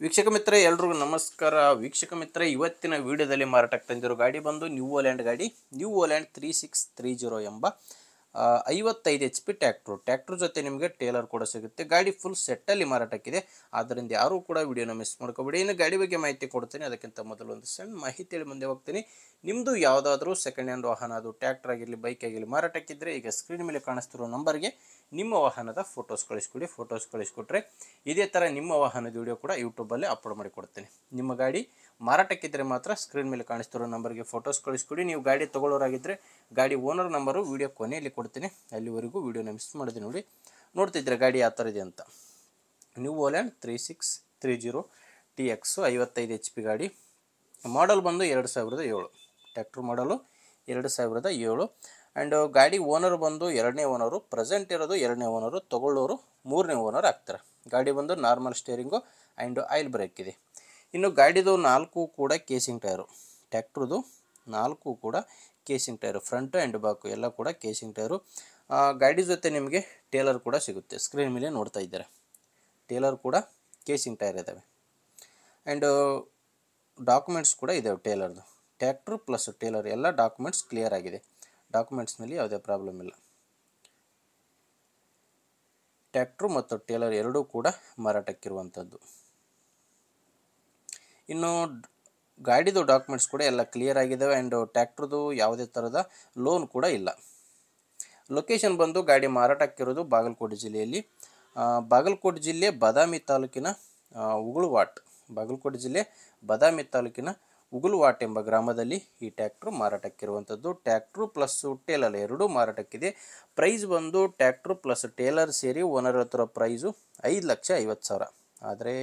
ವೀಕ್ಷಕ ಮಿತ್ರ ಎಲ್ರಿಗೂ ನಮಸ್ಕಾರ. ವೀಕ್ಷಕ ಮಿತ್ರ ಇವತ್ತಿನ ವಿಡಿಯೋದಲ್ಲಿ ಮಾರಾಟಕ್ಕೆ ತಂದಿರೋ ಗಾಡಿ ಬಂದು ನ್ಯೂ ಓಲ್ಯಾಂಡ್ ಗಾಡಿ, ನ್ಯೂ ಓಲ್ಯಾಂಡ್ 3630 ಎಂಬ 55 HP ಟ್ರ್ಯಾಕ್ಟರ್ ಜೊತೆ ನಿಮಗೆ ಟೇಲರ್ ಕೂಡ ಸಿಗುತ್ತೆ. ಗಾಡಿ ಫುಲ್ ಸೆಟ್ಟಲ್ಲಿ ಮಾರಾಟಕ್ಕಿದೆ, ಆದ್ದರಿಂದ ಯಾರೂ ಕೂಡ ವಿಡಿಯೋನ ಮಿಸ್ ಮಾಡ್ಕೋಬೇಡಿ. ಇನ್ನು ಗಾಡಿ ಬಗ್ಗೆ ಮಾಹಿತಿ ಕೊಡ್ತೀನಿ, ಅದಕ್ಕಿಂತ ಮೊದಲು ಒಂದು ಸಣ್ಣ ಮಾಹಿತಿ ಹೇಳಿ ಮುಂದೆ ಹೋಗ್ತೀನಿ. ನಿಮ್ಮದು ಯಾವುದಾದ್ರೂ ಸೆಕೆಂಡ್ ಹ್ಯಾಂಡ್ ವಾಹನ, ಅದು ಟ್ರ್ಯಾಕ್ಟರ್ ಆಗಿರಲಿ ಬೈಕ್ ಆಗಿರಲಿ ಮಾರಾಟಕ್ಕಿದ್ದರೆ ಈಗ ಸ್ಕ್ರೀನ್ ಮೇಲೆ ಕಾಣಿಸ್ತಿರೋ ನಂಬರ್ಗೆ ನಿಮ್ಮ ವಾಹನದ ಫೋಟೋಸ್ ಕಳಿಸ್ಕೊಟ್ರೆ ಇದೇ ಥರ ನಿಮ್ಮ ವಾಹನದ ವಿಡಿಯೋ ಕೂಡ ಯೂಟ್ಯೂಬಲ್ಲಿ ಅಪ್ಲೋಡ್ ಮಾಡಿ ಕೊಡ್ತೀನಿ. ನಿಮ್ಮ ಗಾಡಿ ಮಾರಾಟಕ್ಕಿದ್ದರೆ ಮಾತ್ರ ಸ್ಕ್ರೀನ್ ಮೇಲೆ ಕಾಣಿಸ್ತಿರೋ ನಂಬರ್ಗೆ ಫೋಟೋಸ್ ಕಳಿಸ್ಕೊಡಿ. ನೀವು ಗಾಡಿ ತೊಗೊಳ್ಳೋರಾಗಿದ್ದರೆ ಗಾಡಿ ಓನರ್ ನಂಬರು ವಿಡಿಯೋ ಕೊನೆಯಲ್ಲಿ ಕೊಡ್ತೀನಿ, ಅಲ್ಲಿವರೆಗೂ ವಿಡಿಯೋನ ಮಿಸ್ ಮಾಡಿದೆ ನೋಡ್ತಿದ್ರೆ ಗಾಡಿ ಯಾವ ಥರ ಇದೆ ಅಂತ. ನ್ಯೂ ಓಲ್ಯಾಂಡ್ 3630 TX 55 HP ಗಾಡಿ. ಮಾಡಲ್ ಬಂದು 2007, ಟ್ರ್ಯಾಕ್ಟರ್ ಮಾಡಲು 2007. ಆ್ಯಂಡ್ ಗಾಡಿ ಓನರ್ ಬಂದು 2ನೇ ಓನರು, ಪ್ರೆಸೆಂಟ್ ಇರೋದು 2ನೇ ಓನರು, ತೊಗೊಳ್ಳೋರು 3ನೇ ಓನರ್ ಆಗ್ತಾರೆ. ಗಾಡಿ ಬಂದು normal steering and oil brake ಇದೆ. ಇನ್ನು ಗಾಡಿದು 4 ಕೂಡ ಕೇಸಿಂಗ್ ಟೈರು, ಟ್ರ್ಯಾಕ್ಟ್ರದು 4 ಕೂಡ casing tyre, front and back ಎಲ್ಲ ಕೂಡ ಕೇಸಿಂಗ್ ಟೈರು. ಗಾಡಿ ಜೊತೆ ನಿಮಗೆ ಟೇಲರ್ ಕೂಡ ಸಿಗುತ್ತೆ, ಸ್ಕ್ರೀನ್ ಮೇಲೆ ನೋಡ್ತಾ ಇದ್ದಾರೆ. ಟೇಲರ್ ಕೂಡ ಕೇಸಿಂಗ್ ಟೈರ್ ಇದ್ದಾವೆ ಆ್ಯಂಡ್ ಡಾಕ್ಯುಮೆಂಟ್ಸ್ ಕೂಡ ಇದ್ದಾವೆ ಟೇಲರ್ದು. ಟ್ರ್ಯಾಕ್ಟ್ರು ಪ್ಲಸ್ ಟೇಲರ್ ಎಲ್ಲ ಡಾಕ್ಯುಮೆಂಟ್ಸ್ ಕ್ಲಿಯರ್ ಆಗಿದೆ, ಡಾಕ್ಯುಮೆಂಟ್ಸ್ನಲ್ಲಿ ಯಾವುದೇ ಪ್ರಾಬ್ಲಮ್ ಇಲ್ಲ. ಟ್ರ್ಯಾಕ್ಟ್ರು ಮತ್ತು ಟೇಲರ್ ಎರಡೂ ಕೂಡ ಮಾರಾಟಕ್ಕಿರುವಂಥದ್ದು. ಇನ್ನು ಗಾಡಿದು ಡಾಕ್ಯುಮೆಂಟ್ಸ್ ಕೂಡ ಎಲ್ಲ ಕ್ಲಿಯರ್ ಆಗಿದ್ದಾವೆ ಆ್ಯಂಡ್ ಟ್ರ್ಯಾಕ್ಟ್ರದು ಯಾವುದೇ ಥರದ ಲೋನ್ ಕೂಡ ಇಲ್ಲ. ಲೊಕೇಶನ್ ಬಂದು ಗಾಡಿ ಮಾರಾಟಕ್ಕಿರೋದು ಬಾಗಲಕೋಟೆ ಜಿಲ್ಲೆಯಲ್ಲಿ, ಬಾಗಲಕೋಟೆ ಜಿಲ್ಲೆ ಬದಾಮಿ ತಾಲೂಕಿನ ಉಗುಳುವಾಟ್ ಎಂಬ ಗ್ರಾಮದಲ್ಲಿ ಈ ಟ್ರ್ಯಾಕ್ಟ್ರು ಮಾರಾಟಕ್ಕಿರುವಂಥದ್ದು. ಟ್ರ್ಯಾಕ್ಟ್ರು ಪ್ಲಸ್ಸು ಟೇಲರ್ ಎರಡೂ ಮಾರಾಟಕ್ಕಿದೆ. ಪ್ರೈಸ್ ಬಂದು ಟ್ರ್ಯಾಕ್ಟ್ರು ಪ್ಲಸ್ ಟೇಲರ್ ಸೇರಿ ಓನರ್ ಹತ್ರ ಪ್ರೈಸು 5,50,000, ಆದರೆ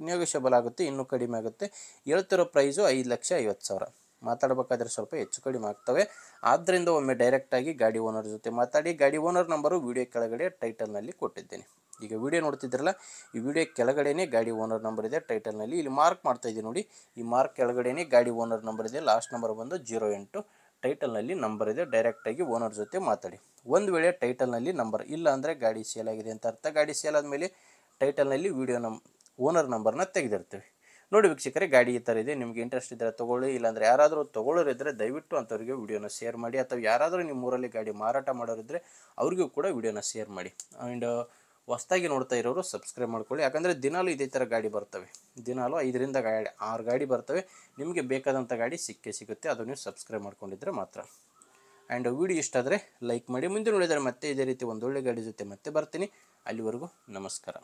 ನೆಗೋಷಿಯಬಲ್ ಆಗುತ್ತೆ, ಇನ್ನೂ ಕಡಿಮೆ ಆಗುತ್ತೆ. ಹೇಳ್ತಿರೋ ಪ್ರೈಸು 5,50,000. ಮಾತಾಡಬೇಕಾದ್ರೆ ಸ್ವಲ್ಪ ಹೆಚ್ಚು ಕಡಿಮೆ ಆಗ್ತವೆ, ಆದ್ದರಿಂದ ಒಮ್ಮೆ ಡೈರೆಕ್ಟಾಗಿ ಗಾಡಿ ಓನರ್ ಜೊತೆ ಮಾತಾಡಿ. ಗಾಡಿ ಓನರ್ ನಂಬರು ವಿಡಿಯೋ ಕೆಳಗಡೆ ಟೈಟಲ್ನಲ್ಲಿ ಕೊಟ್ಟಿದ್ದೇನೆ. ಈಗ ವಿಡಿಯೋ ನೋಡ್ತಿದ್ರಲ್ಲ, ಈ ವಿಡಿಯೋ ಕೆಳಗಡೆನೇ ಗಾಡಿ ಓನರ್ ನಂಬರ್ ಇದೆ ಟೈಟಲ್ನಲ್ಲಿ. ಇಲ್ಲಿ ಮಾರ್ಕ್ ಮಾಡ್ತಾ ಇದ್ದೀನಿ ನೋಡಿ, ಈ ಮಾರ್ಕ್ ಕೆಳಗಡೆನೇ ಗಾಡಿ ಓನರ್ ನಂಬರ್ ಇದೆ. ಲಾಸ್ಟ್ ನಂಬರ್ ಬಂದು 08. ಟೈಟಲ್ನಲ್ಲಿ ನಂಬರ್ ಇದೆ, ಡೈರೆಕ್ಟಾಗಿ ಓನರ್ ಜೊತೆ ಮಾತಾಡಿ. ಒಂದು ವೇಳೆ ಟೈಟಲ್ನಲ್ಲಿ ನಂಬರ್ ಇಲ್ಲ ಅಂದರೆ ಗಾಡಿ ಸೇಲ್ ಆಗಿದೆ ಅಂತ ಅರ್ಥ. ಗಾಡಿ ಸೇಲ್ ಆದಮೇಲೆ ಟೈಟಲ್ನಲ್ಲಿ ಓನರ್ ನಂಬರ್ನ ತೆಗೆದಿರ್ತೀವಿ. ನೋಡಿ ವೀಕ್ಷಕರೇ, ಗಾಡಿ ಈ ಥರ ಇದೆ. ನಿಮಗೆ ಇಂಟ್ರೆಸ್ಟ್ ಇದ್ದರೆ ತೊಗೊಳ್ಳಿ, ಇಲ್ಲಾಂದರೆ ಯಾರಾದರೂ ತೊಗೊಳ್ಳೋರಿದ್ದರೆ ದಯವಿಟ್ಟು ಅಂಥವ್ರಿಗೆ ವಿಡಿಯೋನ ಶೇರ್ ಮಾಡಿ. ಅಥವಾ ಯಾರಾದರೂ ನಿಮ್ಮ ಊರಲ್ಲಿ ಗಾಡಿ ಮಾರಾಟ ಮಾಡೋರಿದ್ದರೆ ಅವ್ರಿಗೂ ಕೂಡ ವಿಡಿಯೋನ ಶೇರ್ ಮಾಡಿ. ಆ್ಯಂಡ್ ಹೊಸ್ದಾಗಿ ನೋಡ್ತಾ ಇರೋರು ಸಬ್ಸ್ಕ್ರೈಬ್ ಮಾಡ್ಕೊಳ್ಳಿ, ಯಾಕಂದರೆ ದಿನಾಲೂ ಇದೇ ಥರ ಗಾಡಿ ಬರ್ತವೆ. ದಿನಾಲೂ 5ರಿಂದ 6 ಗಾಡಿ ಬರ್ತವೆ. ನಿಮಗೆ ಬೇಕಾದಂಥ ಗಾಡಿ ಸಿಗುತ್ತೆ, ಅದು ನೀವು ಸಬ್ಸ್ಕ್ರೈಬ್ ಮಾಡ್ಕೊಂಡಿದ್ರೆ ಮಾತ್ರ. ಆ್ಯಂಡ್ ವಿಡಿಯೋ ಇಷ್ಟ ಆದರೆ ಲೈಕ್ ಮಾಡಿ. ಮುಂದೆ ನೋಡಿದರೆ ಮತ್ತೆ ಇದೇ ರೀತಿ ಒಂದೊಳ್ಳೆ ಗಾಡಿ ಜೊತೆ ಮತ್ತೆ ಬರ್ತೀನಿ. ಅಲ್ಲಿವರೆಗೂ ನಮಸ್ಕಾರ.